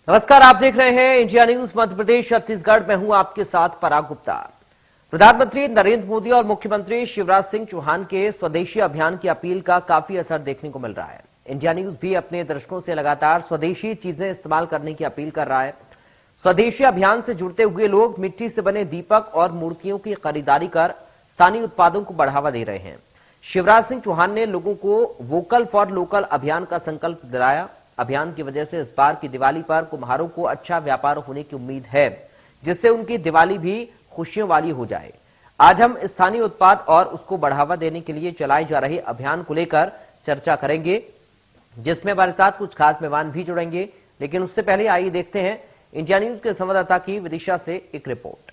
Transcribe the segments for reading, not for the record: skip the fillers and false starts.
नमस्कार, आप देख रहे हैं इंडिया न्यूज मध्य प्रदेश छत्तीसगढ़। मैं हूं आपके साथ पराग गुप्ता। प्रधानमंत्री नरेंद्र मोदी और मुख्यमंत्री शिवराज सिंह चौहान के स्वदेशी अभियान की अपील का काफी असर देखने को मिल रहा है। इंडिया न्यूज भी अपने दर्शकों से लगातार स्वदेशी चीजें इस्तेमाल करने की अपील कर रहा है। स्वदेशी अभियान से जुड़ते हुए लोग मिट्टी से बने दीपक और मूर्तियों की खरीदारी कर स्थानीय उत्पादों को बढ़ावा दे रहे हैं। शिवराज सिंह चौहान ने लोगों को वोकल फॉर लोकल अभियान का संकल्प दिलाया। अभियान की वजह से इस बार की दिवाली पर कुम्हारों को अच्छा व्यापार होने की उम्मीद है, जिससे उनकी दिवाली भी खुशियों वाली हो जाए। आज हम स्थानीय उत्पाद और उसको बढ़ावा देने के लिए चलाए जा रहे अभियान को लेकर चर्चा करेंगे, जिसमें हमारे साथ कुछ खास मेहमान भी जुड़ेंगे। लेकिन उससे पहले आइए देखते हैं इंडिया न्यूज के संवाददाता की विदिशा से एक रिपोर्ट।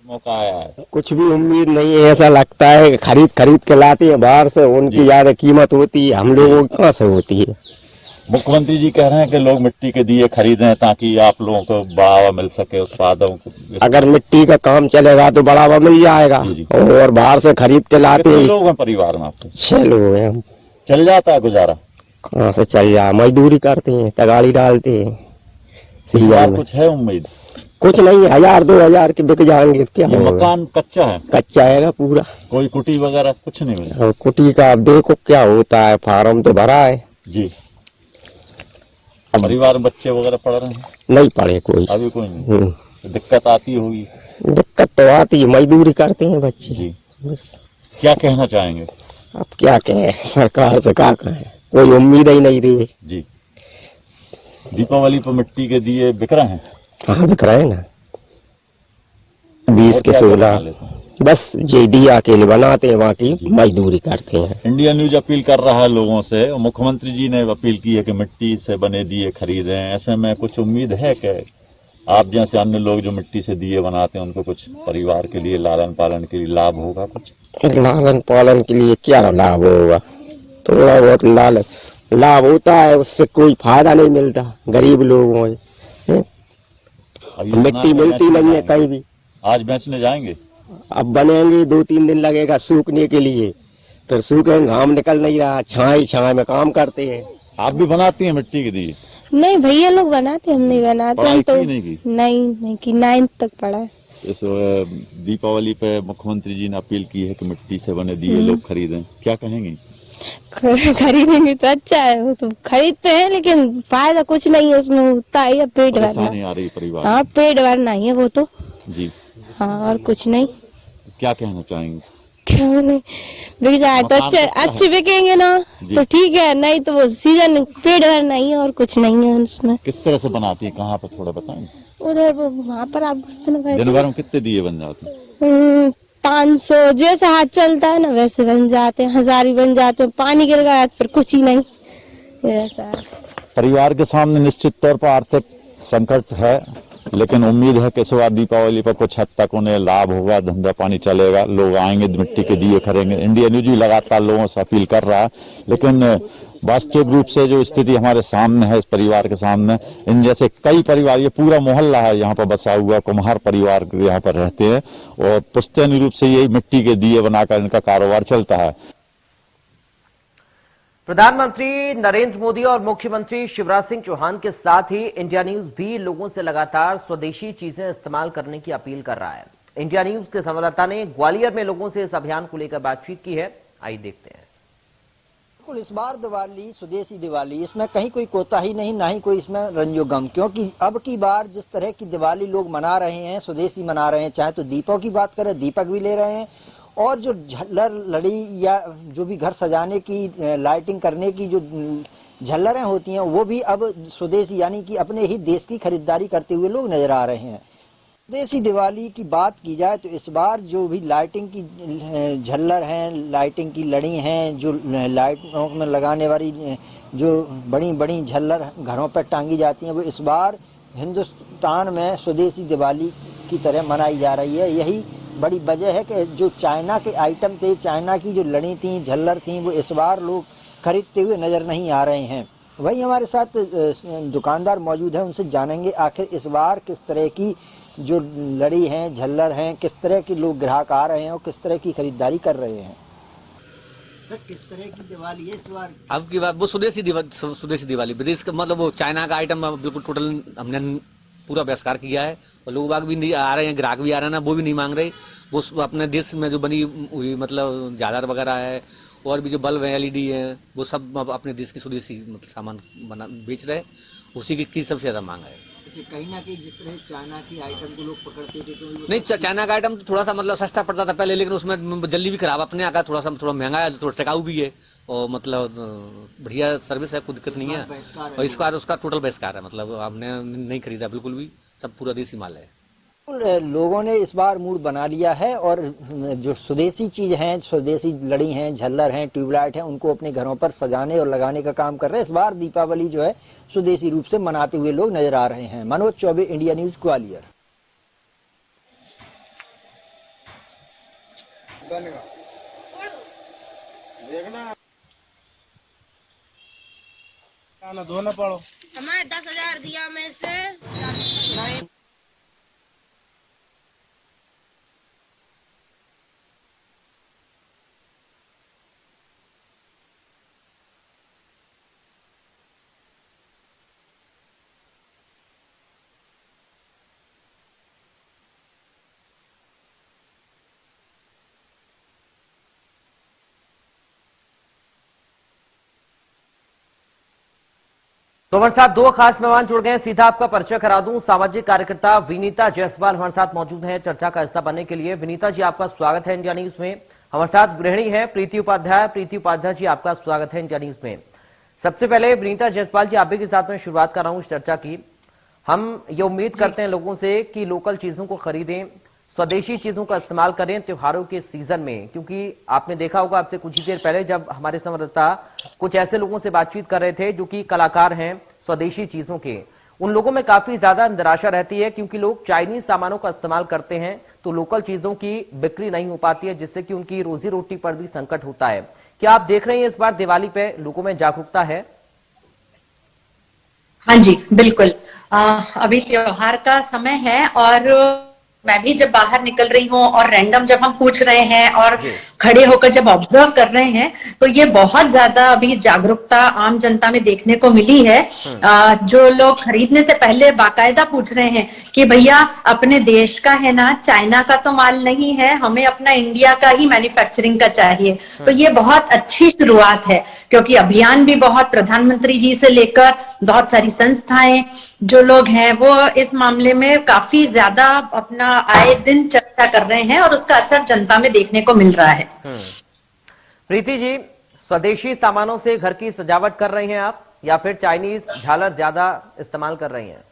मौका आया है, कुछ भी उम्मीद नहीं है। ऐसा लगता है खरीद के लाते हैं बाहर से, उनकी ज्यादा कीमत होती है, हम लोगों की कहाँ से होती है। मुख्यमंत्री जी कह रहे हैं कि लोग मिट्टी के दिए खरीदें ताकि आप लोगों को बढ़ावा मिल सके उत्पादों को। अगर मिट्टी का काम चलेगा तो बढ़ावा मिल जाएगा। जी। और बाहर से खरीद के लाते हैं। लोग हैं परिवार में आपके? 6 लोग हैं हम। चल जाता है गुजारा? कहाँ से चल जाए, मजदूरी करते हैं, तगाड़ी डालते हैं। सीजन में कुछ है उम्मीद? कुछ नहीं है, 1000-2000 के बिक जाएंगे। क्या ये मकान कच्चा है? कच्चा है पूरा, कोई कुटी वगैरह कुछ नहीं मिला? और कुटी का अब देखो क्या होता है। फार्म तो भरा है जी। परिवार में बच्चे वगैरह पढ़ रहे हैं? नहीं पढ़े कोई, अभी कोई नहीं। दिक्कत आती होगी? दिक्कत तो आती है, मजदूरी करते हैं बच्चे जी। बस। क्या कहना चाहेंगे? अब क्या कहें, सरकार से क्या कहें, कोई उम्मीद ही नहीं रही। जी। दीपावली पर मिट्टी के दिए बिक रहे हैं? हाँ बिक रहे हैं ना, 20 के 16। बस ये दिया के लिए बनाते हैं, बाकी मजदूरी करते हैं। इंडिया न्यूज अपील कर रहा है लोगों से, और मुख्यमंत्री जी ने अपील की है कि मिट्टी से बने दिए खरीदें। ऐसे में कुछ उम्मीद है कि आप जैसे अन्य लोग जो मिट्टी से दिए बनाते हैं उनको कुछ परिवार के लिए लालन पालन के लिए लाभ होगा? कुछ लालन पालन के लिए क्या लाभ होगा? थोड़ा बहुत लाभ होता है, उससे कोई फायदा नहीं मिलता गरीब लोगों को। मिट्टी मिलती नहीं है कहीं भी। आज बेचने जाएंगे? अब बनेंगे, 2-3 दिन लगेगा सूखने के लिए, फिर सूखेंगे। घाम निकल नहीं रहा, छाई में काम करते हैं। आप भी बनाती हैं मिट्टी के दिए? नहीं भैया लोग बनाते, हम नहीं बनाते। हम तो नहीं की 9th तक पढ़ा है। इस दीपावली पे मुख्यमंत्री जी ने अपील की है कि मिट्टी से बने दिए लोग खरीदें, क्या कहेंगे? खरीदेंगे तो अच्छा है, वो तो खरीदते हैं लेकिन फायदा कुछ नहीं है उसमें, होता है पेट भरना। आ रही परिवार? हाँ पेट भरना ही है वो तो जी। हाँ, और कुछ नहीं। क्या कहना चाहेंगे? क्या नहीं, बिक जाए तो अच्छे बिकेंगे ना तो ठीक है, नहीं तो वो सीजन पेट भरना ही है और कुछ नहीं है उसमें। किस तरह से बनाती है, कहाँ पर थोड़ा बताएं? उधर वहाँ पर आप दिन भर में कितने दिए बन जाते हैं? 500 जैसे हाथ चलता है ना वैसे बन जाते हैं, 1000 भी बन जाते हैं। पानी गिर गया फिर कुछ ही नहीं, ऐसा है। परिवार के सामने निश्चित तौर पर आर्थिक संकट है, लेकिन उम्मीद है कि इस बार दीपावली पर कुछ हद तक उन्हें लाभ होगा, धंधा पानी चलेगा, लोग आएंगे, मिट्टी के दिए खरीदेंगे। इंडिया न्यूज भी लगातार लोगों से अपील कर रहा है, लेकिन वास्तविक रूप से जो स्थिति हमारे सामने है, इस परिवार के सामने, इन जैसे कई परिवार, ये पूरा मोहल्ला है यहाँ पर बसा हुआ, कुम्हार परिवार यहाँ पर रहते हैं, और पुश्तैनी रूप से यही मिट्टी के दिए बनाकर इनका कारोबार चलता है। प्रधानमंत्री नरेंद्र मोदी और मुख्यमंत्री शिवराज सिंह चौहान के साथ ही इंडिया न्यूज भी लोगों से लगातार स्वदेशी चीजें इस्तेमाल करने की अपील कर रहा है। इंडिया न्यूज के संवाददाता ने ग्वालियर में लोगों से इस अभियान को लेकर बातचीत की है, आइए देखते हैं। इस बार दिवाली स्वदेशी दिवाली, इसमें कहीं कोई कोताही नहीं, ना ही कोई इसमें रंजो गम, क्योंकि अब की बार जिस तरह की दिवाली लोग मना रहे हैं, स्वदेशी मना रहे हैं। चाहे तो दीपों की बात करें, दीपक भी ले रहे हैं, और जो झल्लर लड़ी या जो भी घर सजाने की लाइटिंग करने की जो झल्लरें होती हैं, वो भी अब स्वदेशी यानी कि अपने ही देश की खरीदारी करते हुए लोग नजर आ रहे हैं। स्वदेशी दिवाली की बात की जाए तो इस बार जो भी लाइटिंग की झल्लर हैं, लाइटिंग की लड़ी हैं, जो लाइटों में लगाने वाली जो बड़ी बड़ी झल्लर घरों पर टांगी जाती हैं, वो इस बार हिंदुस्तान में स्वदेशी दिवाली की तरह मनाई जा रही है। यही बड़ी वजह है कि जो चाइना के आइटम थे, चाइना की जो लड़ी थी, झल्लर थी, वो इस बार लोग खरीदते हुए नजर नहीं आ रहे हैं। वही हमारे साथ दुकानदार मौजूद है, उनसे जानेंगे आखिर इस बार किस तरह की जो लड़ी हैं, झल्लर हैं, किस तरह के लोग ग्राहक आ रहे हैं और किस तरह की खरीदारी कर रहे हैं। सर किस तरह की दिवाली है इस बार? अब की बात वो स्वदेशी दिवाली, विदेश का मतलब वो चाइना का आइटम बिल्कुल टोटल हमने पूरा बहिष्कार किया है। और लोग बाग भी नहीं आ रहे हैं, ग्राहक भी आ रहे हैं ना, वो भी नहीं मांग रहे। वो अपने देश में जो बनी हुई मतलब झालर वगैरह है और भी जो बल्ब है LED है, वो सब अपने देश की स्वदेशी मतलब सामान बना बेच रहे, उसी की सबसे ज्यादा मांग है। कहीं ना कहीं जिस तरह चाइना की आइटम को लोग पकड़ते थे तो नहीं, चाइना का आइटम तो थोड़ा सा मतलब सस्ता पड़ता था पहले, लेकिन उसमें जल्दी भी खराब अपने आका थोड़ा महंगा है, थोड़ा टिकाऊ भी है और मतलब बढ़िया सर्विस है, कोई दिक्कत नहीं है। और इस बार उसका टोटल बहिष्कार है, मतलब हमने नहीं खरीदा बिल्कुल भी, सब पूरा देसी माल है। लोगों ने इस बार मूड बना लिया है और जो स्वदेशी चीज हैं, स्वदेशी लड़ी हैं, झल्लर हैं, ट्यूबलाइट हैं, उनको अपने घरों पर सजाने और लगाने का काम कर रहे हैं। इस बार दीपावली जो है स्वदेशी रूप से मनाते हुए लोग नजर आ रहे हैं। Manoj Choubey, India news, Gwalior. हमारे 10,000 दिया में से तो हमारे साथ दो खास मेहमान जुड़ गए। सीधा आपका परिचय करा दूं, सामाजिक कार्यकर्ता विनीता जायसवाल हमारे साथ मौजूद हैं चर्चा का हिस्सा बनने के लिए। विनीता जी, आपका स्वागत है इंडिया न्यूज में। हमारे साथ गृहिणी है प्रीति उपाध्याय। प्रीति उपाध्याय जी, आपका स्वागत है इंडिया न्यूज में। सबसे पहले विनीता जायसवाल जी, आप भी के साथ में शुरुआत कर रहा हूं इस चर्चा की। हम ये उम्मीद करते हैं लोगों से कि लोकल चीजों को खरीदें, स्वदेशी चीजों का इस्तेमाल करें त्योहारों के सीजन में, क्योंकि आपने देखा होगा आपसे कुछ ही देर पहले जब हमारे संवाददाता कुछ ऐसे लोगों से बातचीत कर रहे थे जो कि कलाकार हैं स्वदेशी चीजों के, उन लोगों में काफी ज्यादा निराशा रहती है क्योंकि लोग चाइनीज सामानों का इस्तेमाल करते हैं तो लोकल चीजों की बिक्री नहीं हो पाती है, जिससे कि उनकी रोजी रोटी पर भी संकट होता है। क्या आप देख रहे हैं इस बार दिवाली पे लोगों में जागरूकता है? हाँ जी, बिल्कुल। अभी त्योहार का समय है और मैं भी जब बाहर निकल रही हूँ और रैंडम जब हम पूछ रहे हैं और खड़े होकर जब ऑब्जर्व कर रहे हैं तो ये बहुत ज्यादा अभी जागरूकता आम जनता में देखने को मिली है। जो लोग खरीदने से पहले बाकायदा पूछ रहे हैं कि भैया अपने देश का है ना, चाइना का तो माल नहीं है, हमें अपना इंडिया का ही मैन्युफैक्चरिंग का चाहिए। तो ये बहुत अच्छी शुरुआत है क्योंकि अभियान भी बहुत प्रधानमंत्री जी से लेकर बहुत सारी संस्थाएं जो लोग हैं वो इस मामले में काफी ज्यादा अपना आए दिन चर्चा कर रहे हैं और उसका असर जनता में देखने को मिल रहा है। प्रीति जी, स्वदेशी सामानों से घर की सजावट कर रही हैं आप या फिर चाइनीज झालर ज्यादा इस्तेमाल कर रही हैं?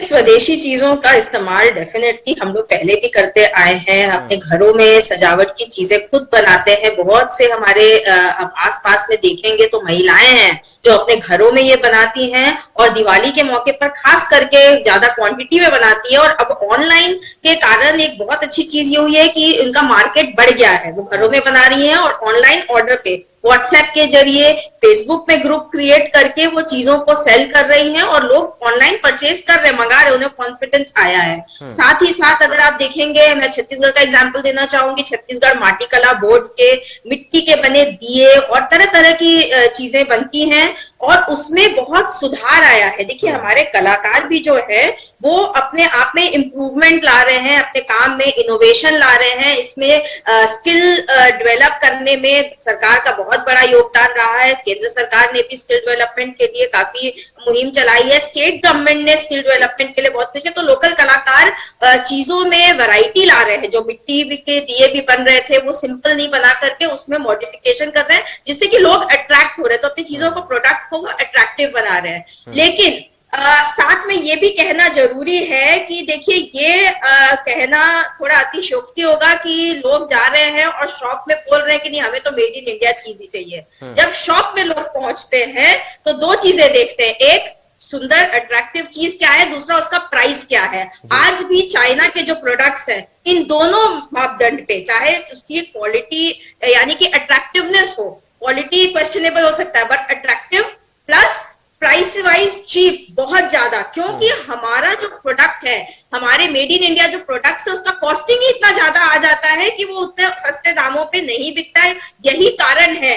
स्वदेशी चीजों का इस्तेमाल डेफिनेटली हम लोग पहले भी करते आए हैं। अपने घरों में सजावट की चीजें खुद बनाते हैं। बहुत से हमारे आस पास में देखेंगे तो महिलाएं हैं जो अपने घरों में ये बनाती हैं और दिवाली के मौके पर खास करके ज्यादा क्वांटिटी में बनाती है। और अब ऑनलाइन के कारण एक बहुत अच्छी चीज ये हुई है कि उनका मार्केट बढ़ गया है। वो घरों में बना रही है और ऑनलाइन ऑर्डर पे व्हाट्सएप के जरिए, फेसबुक में ग्रुप क्रिएट करके वो चीजों को सेल कर रही हैं और लोग ऑनलाइन परचेज कर रहे हैं, मंगा रहे हैं, उन्हें कॉन्फिडेंस आया है। साथ ही साथ अगर आप देखेंगे, मैं छत्तीसगढ़ का एग्जांपल देना चाहूंगी। छत्तीसगढ़ माटी कला बोर्ड के मिट्टी के बने दिए और तरह तरह की चीजें बनती हैं और उसमें बहुत सुधार आया है। देखिए, हमारे कलाकार भी जो है वो अपने आप में इम्प्रूवमेंट ला रहे हैं, अपने काम में इनोवेशन ला रहे हैं। इसमें स्किल डेवलप करने में सरकार का बहुत बड़ा योगदान रहा है। केंद्र सरकार ने भी स्किल डेवलपमेंट के लिए काफी मुहिम चलाई है। स्टेट गवर्नमेंट ने स्किल डेवलपमेंट के लिए बहुत कुछ है। तो लोकल कलाकार चीजों में वैरायटी ला रहे हैं। जो मिट्टी के दिए भी बन रहे थे वो सिंपल नहीं बना करके उसमें मॉडिफिकेशन कर रहे हैं, जिससे कि लोग अट्रैक्ट हो रहे हैं। तो अपनी चीजों को, प्रोडक्ट को वो अट्रैक्टिव बना रहे हैं। लेकिन साथ में ये भी कहना जरूरी है कि देखिए, ये कहना थोड़ा अतिशयोक्ति होगा कि लोग जा रहे हैं और शॉप में बोल रहे हैं कि नहीं, हमें तो मेड इन इंडिया चीज ही चाहिए। जब शॉप में लोग पहुंचते हैं तो दो चीजें देखते हैं, एक सुंदर अट्रैक्टिव चीज क्या है, दूसरा उसका प्राइस क्या है। आज भी चाइना के जो प्रोडक्ट्स हैं, इन दोनों मापदंड पे, चाहे उसकी क्वालिटी यानी कि अट्रैक्टिवनेस हो, क्वालिटी क्वेश्चनेबल हो सकता है but attractive plus price wise cheap बहुत ज्यादा, क्योंकि हमारा जो प्रोडक्ट है, हमारे मेड इन इंडिया जो प्रोडक्ट्स है उसका कॉस्टिंग ही इतना ज्यादा आ जाता है कि वो उतने सस्ते दामों पे नहीं बिकता है। यही कारण है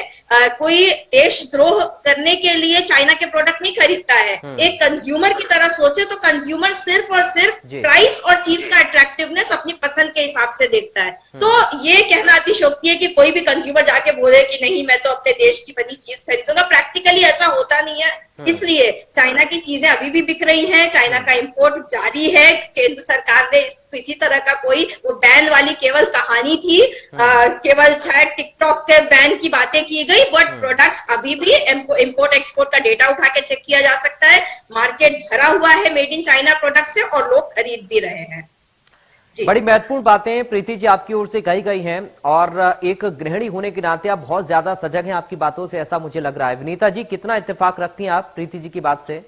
कोई देशद्रोह करने के लिए चाइना के प्रोडक्ट नहीं खरीदता है। एक कंज्यूमर की तरह सोचे तो कंज्यूमर सिर्फ और सिर्फ प्राइस और चीज का अट्रैक्टिवनेस अपनी पसंद के हिसाब से देखता है। तो ये कहना अतिशयोक्ति है कि कोई भी कंज्यूमर जाके बोले कि नहीं मैं तो अपने देश की बनी चीज खरीदूंगा, प्रैक्टिकली ऐसा होता नहीं है। इसलिए चाइना की चीजें अभी भी बिक रही हैं, चाइना का इंपोर्ट जारी है। केंद्र सरकार ने किसी तरह का कोई वो बैन वाली केवल कहानी थी, केवल शायद टिकटॉक के बैन की बातें की गई, बट प्रोडक्ट्स अभी भी इंपोर्ट एक्सपोर्ट का डेटा उठा के चेक किया जा सकता है। मार्केट भरा हुआ है मेड इन चाइना प्रोडक्ट से और लोग खरीद भी रहे हैं। बड़ी महत्वपूर्ण बातें प्रीति जी आपकी ओर से कही गई हैं और एक गृहिणी होने के नाते आप बहुत ज्यादा सजग हैं आपकी बातों से, ऐसा मुझे लग रहा है। विनीता जी, कितना इत्तेफाक रखती हैं आप प्रीति जी की बात से?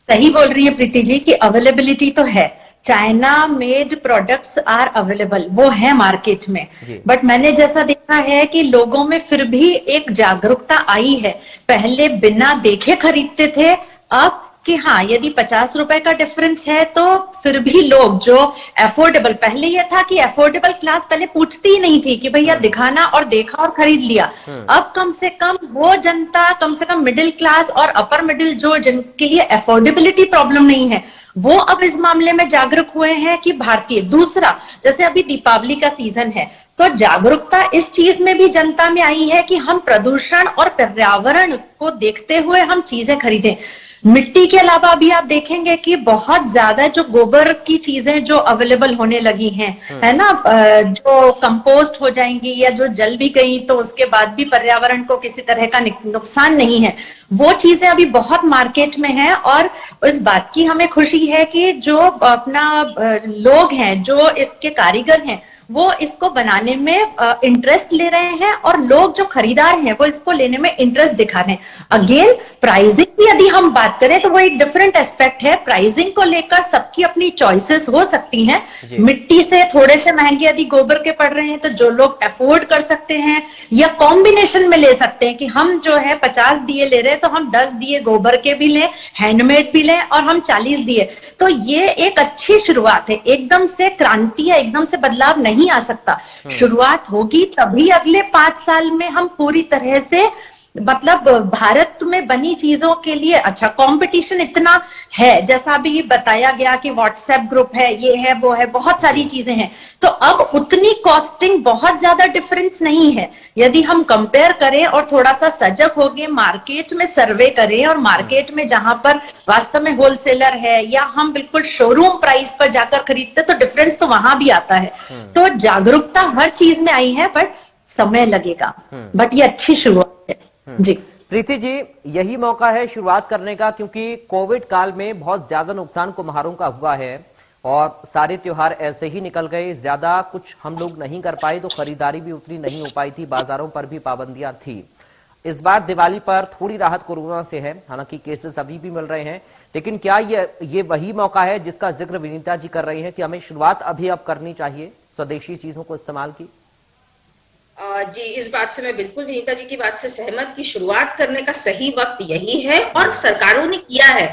सही बोल रही है प्रीति जी कि अवेलेबिलिटी तो है, China made products are available, वो है मार्केट में। बट मैंने जैसा देखा है कि लोगों में फिर भी एक जागरूकता आई है। पहले बिना देखे खरीदते थे, अब कि हाँ यदि 50 रुपए का डिफरेंस है तो फिर भी लोग जो अफोर्डेबल, पहले यह था कि अफोर्डेबल क्लास पहले पूछती ही नहीं थी कि भैया दिखाना और देखा और खरीद लिया। अब कम से कम वो जनता, कम से कम मिडिल क्लास और अपर मिडिल जो जिनके लिए अफोर्डेबिलिटी प्रॉब्लम नहीं है, वो अब इस मामले में जागरूक हुए हैं कि भारतीय। दूसरा, जैसे अभी दीपावली का सीजन है तो जागरूकता इस चीज में भी जनता में आई है कि हम प्रदूषण और पर्यावरण को देखते हुए हम चीजें खरीदें। मिट्टी के अलावा भी आप देखेंगे कि बहुत ज्यादा जो गोबर की चीजें जो अवेलेबल होने लगी हैं, है ना, जो कंपोस्ट हो जाएंगी या जो जल भी गई तो उसके बाद भी पर्यावरण को किसी तरह का नुकसान नहीं है, वो चीजें अभी बहुत मार्केट में हैं। और इस बात की हमें खुशी है कि जो अपना लोग हैं, जो इसके कारीगर हैं, वो इसको बनाने में इंटरेस्ट ले रहे हैं और लोग जो खरीदार हैं वो इसको लेने में इंटरेस्ट दिखा रहे हैं। अगेन प्राइसिंग की यदि हम बात करें तो वो एक डिफरेंट एस्पेक्ट है। प्राइसिंग को लेकर सबकी अपनी चॉइसेस हो सकती हैं। मिट्टी से थोड़े से महंगे यदि गोबर के पड़ रहे हैं तो जो लोग अफोर्ड कर सकते हैं या कॉम्बिनेशन में ले सकते हैं कि हम जो है 50 दिए ले रहे हैं तो हम 10 दिए गोबर के भी लें, हैंडमेड भी लें और हम 40 दिए। तो ये एक अच्छी शुरुआत है। एकदम से क्रांति या एकदम से बदलाव नहीं आ सकता, शुरुआत होगी तभी अगले 5 साल में हम पूरी तरह से, मतलब भारत में बनी चीजों के लिए अच्छा कंपटीशन इतना है, जैसा अभी बताया गया कि व्हाट्सएप ग्रुप है, ये है वो है, बहुत सारी चीजें हैं। तो अब उतनी कॉस्टिंग बहुत ज्यादा डिफरेंस नहीं है। यदि हम कंपेयर करें और थोड़ा सा सजग हो गए, मार्केट में सर्वे करें और मार्केट में जहां पर वास्तव में होलसेलर है या हम बिल्कुल शोरूम प्राइस पर जाकर खरीदते तो डिफरेंस तो वहां भी आता है। तो जागरूकता हर चीज में आई है, बट समय लगेगा, बट ये अच्छी शुरुआत है। जी प्रीति जी, यही मौका है शुरुआत करने का, क्योंकि कोविड काल में बहुत ज्यादा नुकसान कुम्हारों का हुआ है और सारे त्योहार ऐसे ही निकल गए, ज्यादा कुछ हम लोग नहीं कर पाए, तो खरीदारी भी उतनी नहीं हो पाई थी, बाजारों पर भी पाबंदियां थी। इस बार दिवाली पर थोड़ी राहत कोरोना से है, हालांकि केसेस अभी भी मिल रहे हैं, लेकिन क्या ये वही मौका है जिसका जिक्र विनीता जी कर रही हैं कि हमें शुरुआत अभी अब करनी चाहिए स्वदेशी चीजों को इस्तेमाल की? जी, इस बात से मैं बिल्कुल विनीता जी की बात से सहमत कि शुरुआत करने का सही वक्त यही है और सरकारों ने किया है।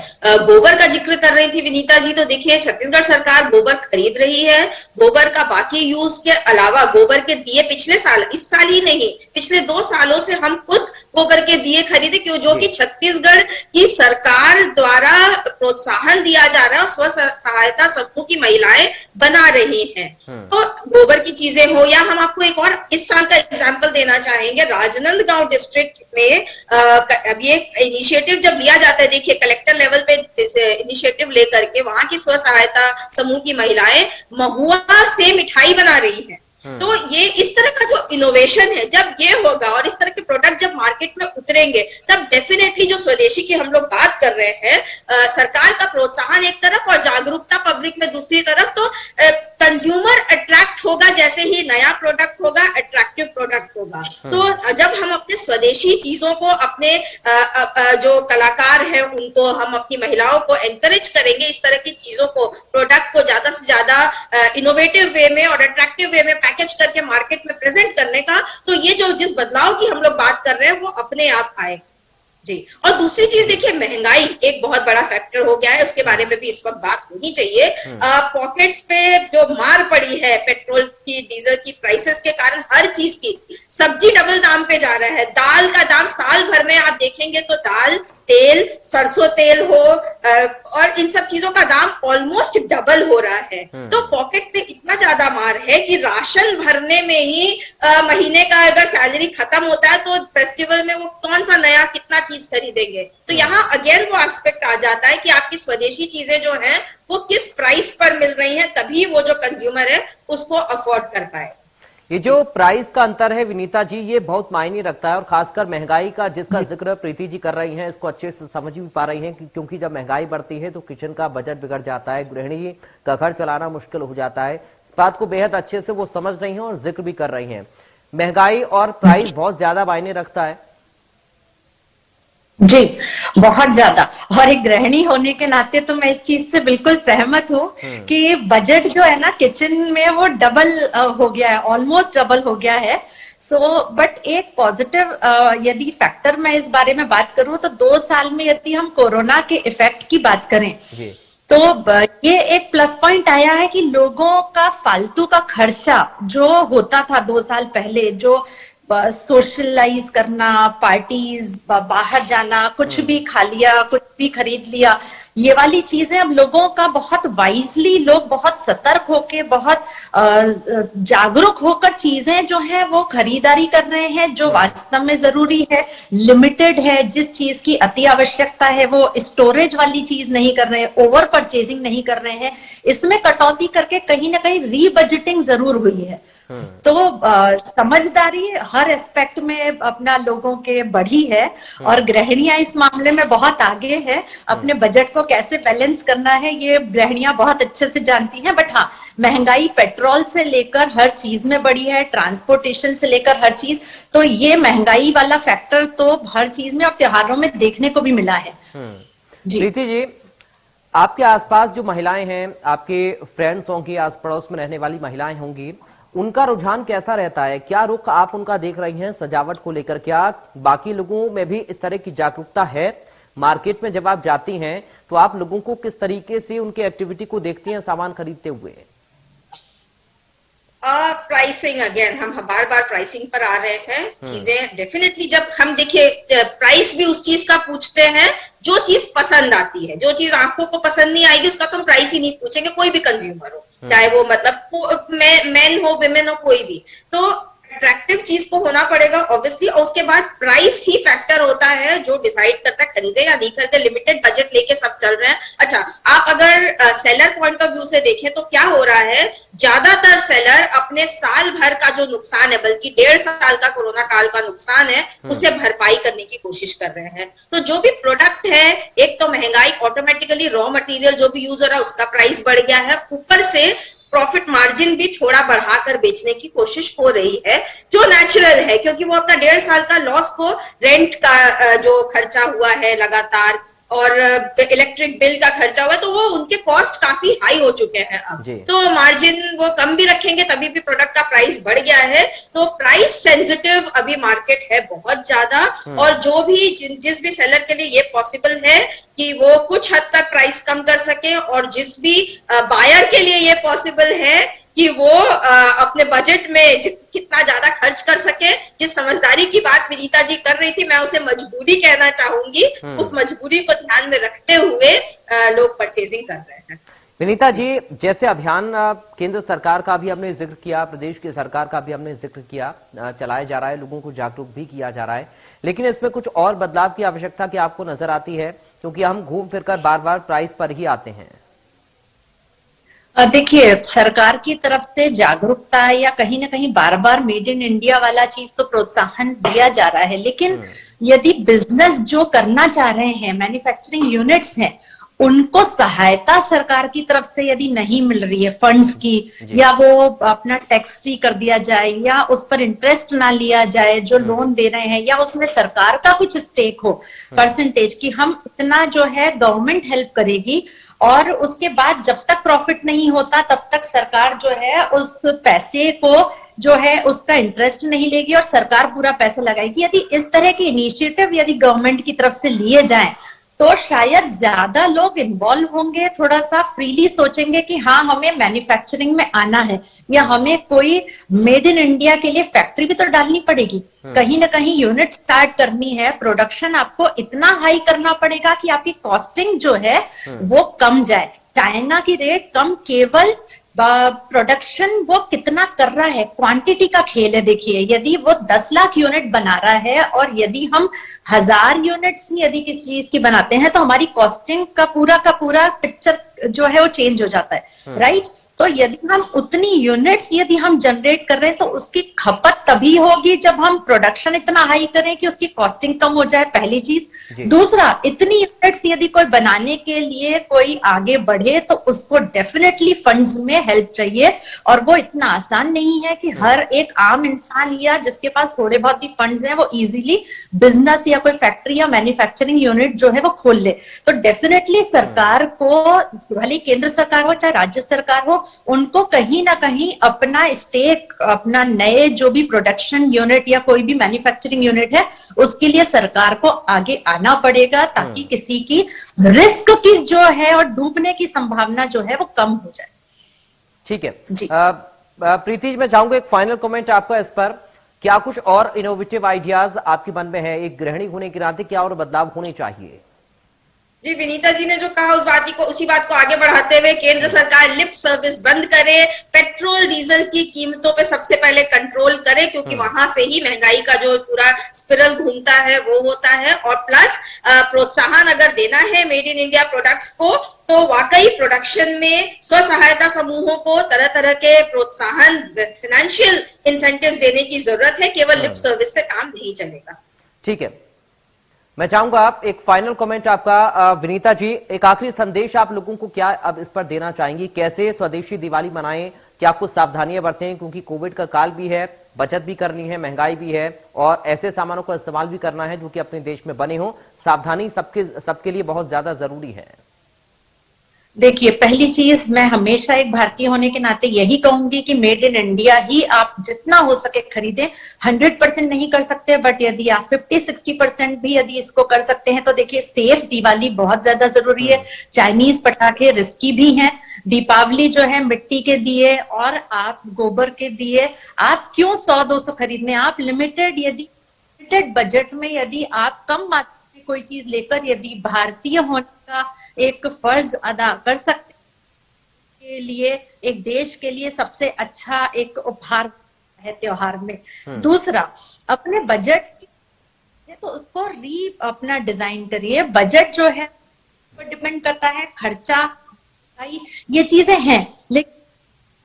गोबर का जिक्र कर रही थी विनीता जी, तो देखिए छत्तीसगढ़ सरकार गोबर खरीद रही है। गोबर का बाकी यूज के अलावा गोबर के दिए पिछले साल, इस साल ही नहीं, पिछले 2 सालों से हम खुद गोबर के दिए खरीदे, क्यों, जो कि छत्तीसगढ़ की सरकार द्वारा प्रोत्साहन दिया जा रहा है और स्व सहायता समूह की महिलाएं बना रही हैं। तो गोबर की चीजें हो, या हम आपको एक और इस साल का एग्जाम्पल देना चाहेंगे। राजनांदगांव डिस्ट्रिक्ट में अब ये इनिशिएटिव जब लिया जाता है, देखिए कलेक्टर लेवल पे इनिशिएटिव लेकर के वहां की स्व सहायता समूह की महिलाएं महुआ से मिठाई बना रही हैं। तो ये इस तरह का जो इनोवेशन है, जब ये होगा और इस तरह के प्रोडक्ट जब मार्केट में उतरेंगे, तब डेफिनेटली जो स्वदेशी की हम लोग बात कर रहे हैं, सरकार का प्रोत्साहन एक तरफ और जागरूकता पब्लिक में दूसरी तरफ, तो कंज्यूमर अट्रैक्ट होगा। जैसे ही नया प्रोडक्ट होगा, अट्रैक्टिव प्रोडक्ट होगा। तो जब हम अपने स्वदेशी चीजों को, अपने जो कलाकार हैं उनको, हम अपनी महिलाओं को एनकरेज करेंगे इस तरह की चीजों को, प्रोडक्ट को ज्यादा से ज्यादा इनोवेटिव वे में और अट्रैक्टिव वे में पैकेज करके मार्केट में प्रेजेंट करने का, तो ये जो जिस बदलाव की हम लोग बात कर रहे हैं वो अपने आप आए। जी। और दूसरी चीज देखिए, महंगाई एक बहुत बड़ा फैक्टर हो गया है, उसके बारे में भी इस वक्त बात होनी चाहिए। पॉकेट्स पे जो मार पड़ी है पेट्रोल की, डीजल की प्राइसेस के कारण, हर चीज की, सब्जी डबल दाम पे जा रहा है, दाल का दाम साल भर में आप देखेंगे तो दाल, तेल, सरसों तेल हो और इन सब चीजों का दाम ऑलमोस्ट डबल हो रहा है। तो पॉकेट पे इतना ज्यादा मार है कि राशन भरने में ही महीने का अगर सैलरी खत्म होता है तो फेस्टिवल में वो कौन सा नया कितना चीज खरीदेंगे। तो यहाँ अगेन वो एस्पेक्ट आ जाता है कि आपकी स्वदेशी चीजें जो हैं वो किस प्राइस पर मिल रही हैं, तभी वो जो कंज्यूमर है उसको अफोर्ड कर पाए। ये जो प्राइस का अंतर है विनीता जी, ये बहुत मायने रखता है, और खासकर महंगाई का जिसका जिक्र प्रीति जी कर रही हैं, इसको अच्छे से समझ भी पा रही हैं क्योंकि जब महंगाई बढ़ती है तो किचन का बजट बिगड़ जाता है, गृहिणी का घर चलाना मुश्किल हो जाता है। इस बात को बेहद अच्छे से वो समझ रही हैं और जिक्र भी कर रही हैं। महंगाई और प्राइस बहुत ज्यादा मायने रखता है जी, बहुत ज्यादा। और एक गृहिणी होने के नाते तो मैं इस चीज से बिल्कुल सहमत हूँ कि बजट जो है ना किचन में वो डबल हो गया है, ऑलमोस्ट डबल हो गया है। बट एक पॉजिटिव यदि फैक्टर मैं इस बारे में बात करूं तो 2 साल में यदि हम कोरोना के इफेक्ट की बात करें तो ये एक प्लस पॉइंट आया है कि लोगों का फालतू का खर्चा जो होता था 2 साल पहले, जो सोशलाइज करना, पार्टीज, बाहर जाना, कुछ भी खा लिया, कुछ भी खरीद लिया, ये वाली चीजें अब लोगों का बहुत वाइजली, लोग बहुत सतर्क होके, बहुत जागरूक होकर चीजें जो है वो खरीदारी कर रहे हैं, जो वास्तव में जरूरी है, लिमिटेड है। जिस चीज की अति आवश्यकता है वो स्टोरेज वाली चीज नहीं कर रहे हैं, ओवर परचेजिंग नहीं कर रहे हैं। इसमें कटौती करके कहीं ना कहीं रीबजटिंग जरूर हुई है। तो समझदारी हर एस्पेक्ट में अपना लोगों के बढ़ी है और गृहिणियां इस मामले में बहुत आगे है। अपने बजट को कैसे बैलेंस करना है ये गृहिणियां बहुत अच्छे से जानती हैं। बट हाँ, महंगाई पेट्रोल से लेकर हर चीज में बढ़ी है, ट्रांसपोर्टेशन से लेकर हर चीज। तो ये महंगाई वाला फैक्टर तो हर चीज में अब त्योहारों में देखने को भी मिला है। प्रीति जी, आपके आसपास जो महिलाएं हैं, आपके फ्रेंड्स होंगी, आस पड़ोस में रहने वाली महिलाएं होंगी, उनका रुझान कैसा रहता है? क्या रुख आप उनका देख रही हैं सजावट को लेकर? क्या बाकी लोगों में भी इस तरह की जागरूकता है? मार्केट में जब आप जाती हैं तो आप लोगों को किस तरीके से उनकी एक्टिविटी को देखती हैं सामान खरीदते हुए? प्राइसिंग, अगेन हम बार बार प्राइसिंग पर आ रहे हैं। चीजें डेफिनेटली जब हम देखिए प्राइस भी उस चीज का पूछते हैं जो चीज पसंद आती है। जो चीज आंखों को पसंद नहीं आएगी उसका तो हम प्राइस ही नहीं पूछेंगे, कोई भी कंज्यूमर हो, चाहे वो मतलब मेन हो, विमेन हो, कोई भी। तो अट्रैक्टिव चीज को होना पड़ेगा ऑब्वियसली, और उसके बाद प्राइस ही फैक्टर होता है जो डिसाइड करता है खरीदे या नहीं खरीदे। लिमिटेड बजट लेके सब चल रहे हैं। अच्छा, आप अगर सेलर पॉइंट ऑफ व्यू से देखें तो क्या हो रहा है, ज्यादातर सेलर अपने साल भर का जो नुकसान है, बल्कि 1.5 साल का कोरोना काल का नुकसान है, उसे भरपाई करने की कोशिश कर रहे हैं। तो जो भी प्रोडक्ट है, एक तो महंगाई, ऑटोमेटिकली रॉ मटेरियल जो भी यूज हो रहा है उसका प्राइस बढ़ गया है, ऊपर से प्रॉफिट मार्जिन भी थोड़ा बढ़ाकर बेचने की कोशिश हो रही है, जो नेचुरल है क्योंकि वो अपना 1.5 साल का लॉस को, रेंट का जो खर्चा हुआ है लगातार और इलेक्ट्रिक बिल का खर्चा हुआ, तो वो उनके कॉस्ट काफी हाई हो चुके हैं अब। तो मार्जिन वो कम भी रखेंगे तभी भी प्रोडक्ट का प्राइस बढ़ गया है। तो प्राइस सेंसिटिव अभी मार्केट है बहुत ज्यादा, और जो भी जिस भी सेलर के लिए ये पॉसिबल है कि वो कुछ हद तक प्राइस कम कर सके, और जिस भी बायर के लिए ये पॉसिबल है कि वो अपने बजट में कितना ज्यादा खर्च कर सके। जिस समझदारी की बात विनीता जी कर रही थी, मैं उसे मजबूरी कहना चाहूंगी। उस मजबूरी को ध्यान में रखते हुए लोग परचेजिंग कर रहे हैं। विनीता जी, जैसे अभियान केंद्र सरकार का भी हमने जिक्र किया, प्रदेश की सरकार का भी हमने जिक्र किया, चलाया जा रहा है, लोगों को जागरूक भी किया जा रहा है, लेकिन इसमें कुछ और बदलाव की आवश्यकता की आपको नजर आती है? क्योंकि हम घूम फिरकर बार बार प्राइस पर ही आते हैं। देखिए, सरकार की तरफ से जागरूकता या कहीं ना कहीं बार बार मेड इन इंडिया वाला चीज तो प्रोत्साहन दिया जा रहा है, लेकिन यदि बिजनेस जो करना चाह रहे हैं, मैन्युफैक्चरिंग यूनिट्स हैं, उनको सहायता सरकार की तरफ से यदि नहीं मिल रही है फंड्स की, या वो अपना टैक्स फ्री कर दिया जाए, या उस पर इंटरेस्ट ना लिया जाए जो लोन दे रहे हैं, या उसमें सरकार का कुछ स्टेक हो परसेंटेज की, हम इतना जो है गवर्नमेंट हेल्प करेगी, और उसके बाद जब तक प्रॉफिट नहीं होता तब तक सरकार जो है उस पैसे को जो है उसका इंटरेस्ट नहीं लेगी और सरकार पूरा पैसा लगाएगी। यदि इस तरह के इनिशिएटिव यदि गवर्नमेंट की तरफ से लिए जाएं तो शायद ज्यादा लोग इन्वॉल्व होंगे, थोड़ा सा फ्रीली सोचेंगे कि हाँ हमें मैन्युफैक्चरिंग में आना है या हमें कोई मेड इन इंडिया के लिए फैक्ट्री भी तो डालनी पड़ेगी, कहीं ना कहीं यूनिट स्टार्ट करनी है, प्रोडक्शन आपको इतना हाई करना पड़ेगा कि आपकी कॉस्टिंग जो है वो कम जाए। चाइना की रेट कम, केवल प्रोडक्शन वो कितना कर रहा है, क्वांटिटी का खेल है। देखिए यदि वो 10 लाख यूनिट बना रहा है और यदि हम 1000 यूनिट्स यदि किसी चीज की बनाते हैं तो हमारी कॉस्टिंग का पूरा पिक्चर जो है वो चेंज हो जाता है, राइट। तो यदि हम उतनी यूनिट्स यदि हम जनरेट कर रहे हैं तो उसकी खपत तभी होगी जब हम प्रोडक्शन इतना हाई करें कि उसकी कॉस्टिंग कम हो जाए, पहली चीज। दूसरा, इतनी यूनिट्स यदि कोई बनाने के लिए कोई आगे बढ़े तो उसको डेफिनेटली फंड्स में हेल्प चाहिए और वो इतना आसान नहीं है कि हर एक आम इंसान या जिसके पास थोड़े बहुत भी फंड्स हैं वो इजीली बिजनेस या कोई फैक्ट्री या मैन्युफैक्चरिंग यूनिट जो है वो खोल ले। तो डेफिनेटली सरकार को, भले केंद्र सरकार हो चाहे राज्य सरकार हो, उनको कहीं ना कहीं अपना स्टेक, अपना नए जो भी प्रोडक्शन यूनिट या कोई भी मैन्युफैक्चरिंग यूनिट है उसके लिए सरकार को आगे आना पड़ेगा ताकि किसी की रिस्क की जो है और डूबने की संभावना जो है वो कम हो जाए। ठीक है जी। प्रीति जी, मैं चाहूंगा एक फाइनल कमेंट आपका इस पर। क्या कुछ और इनोवेटिव आइडियाज आपके मन में है? एक गृहिणी होने के नाते क्या और बदलाव होने चाहिए? जी, विनीता जी ने जो कहा उसी बात को आगे बढ़ाते हुए केंद्र सरकार लिप सर्विस बंद करे, पेट्रोल डीजल की कीमतों पे सबसे पहले कंट्रोल करे क्योंकि वहां से ही महंगाई का जो पूरा स्पिरल घूमता है वो होता है। और प्लस प्रोत्साहन अगर देना है मेड इन इंडिया प्रोडक्ट्स को तो वाकई प्रोडक्शन में स्व सहायता समूहों को तरह तरह के प्रोत्साहन, फाइनेंशियल इंसेंटिव्स देने की जरूरत है, केवल लिप सर्विस से काम नहीं चलेगा। ठीक है, मैं चाहूंगा आप एक फाइनल कमेंट आपका। विनीता जी, एक आखिरी संदेश आप लोगों को क्या अब इस पर देना चाहेंगी? कैसे स्वदेशी दिवाली मनाएं, क्या कुछ सावधानियां बरतें क्योंकि कोविड का काल भी है, बचत भी करनी है, महंगाई भी है और ऐसे सामानों का इस्तेमाल भी करना है जो कि अपने देश में बने हो। सावधानी सबके लिए बहुत ज्यादा जरूरी है। देखिए, पहली चीज मैं हमेशा एक भारतीय होने के नाते यही कहूंगी कि मेड इन इंडिया ही आप जितना हो सके खरीदें। 100% नहीं कर सकते बट यदि आप 50-60% भी यदि इसको कर सकते हैं तो देखिए सेफ दिवाली बहुत ज्यादा जरूरी है। चाइनीज पटाखे रिस्की भी हैं। दीपावली जो है मिट्टी के दिए और आप गोबर के दिए आप क्यों 100-200 खरीदने, आप लिमिटेड बजट में यदि आप कम मात्रा में कोई चीज लेकर यदि भारतीय होने का एक फर्ज अदा कर सकते के लिए, एक देश के लिए सबसे अच्छा एक उपहार है त्योहार में। दूसरा, अपने बजट तो उसको अपना डिजाइन करिए। बजट जो है वो डिपेंड करता है, खर्चा ये चीजें हैं, लेकिन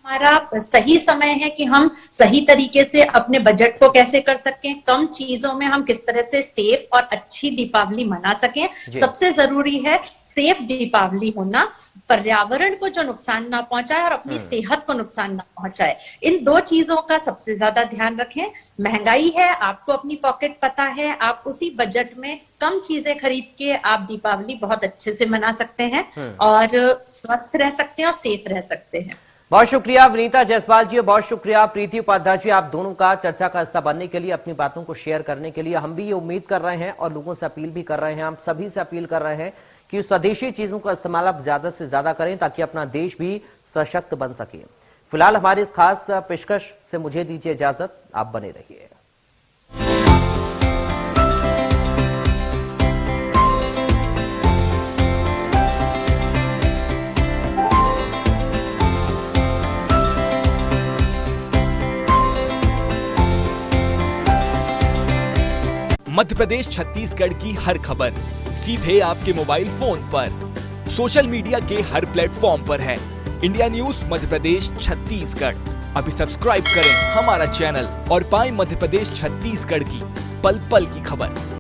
हमारा सही समय है कि हम सही तरीके से अपने बजट को कैसे कर सकें, कम चीजों में हम किस तरह से सेफ और अच्छी दीपावली मना सकें। सबसे जरूरी है सेफ दीपावली होना, पर्यावरण को जो नुकसान ना पहुंचाए और अपनी सेहत को नुकसान ना पहुंचाए। इन दो चीजों का सबसे ज्यादा ध्यान रखें। महंगाई है, आपको अपनी पॉकेट पता है, आप उसी बजट में कम चीजें खरीद के आप दीपावली बहुत अच्छे से मना सकते हैं और स्वस्थ रह सकते हैं और सेफ रह सकते हैं। बहुत शुक्रिया विनीता जायसवाल जी और बहुत शुक्रिया प्रीति उपाध्याय जी, आप दोनों का चर्चा का हिस्सा बनने के लिए, अपनी बातों को शेयर करने के लिए। हम भी ये उम्मीद कर रहे हैं और लोगों से अपील भी कर रहे हैं, हम सभी से अपील कर रहे हैं कि स्वदेशी चीजों का इस्तेमाल आप ज्यादा से ज्यादा करें ताकि अपना देश भी सशक्त बन सके। फिलहाल हमारी इस खास पेशकश से मुझे दीजिए इजाजत, आप बने रहिए। मध्य प्रदेश छत्तीसगढ़ की हर खबर सीधे आपके मोबाइल फोन पर, सोशल मीडिया के हर प्लेटफॉर्म पर है। इंडिया न्यूज मध्य प्रदेश छत्तीसगढ़, अभी सब्सक्राइब करें हमारा चैनल और पाएं मध्य प्रदेश छत्तीसगढ़ की पल पल की खबर।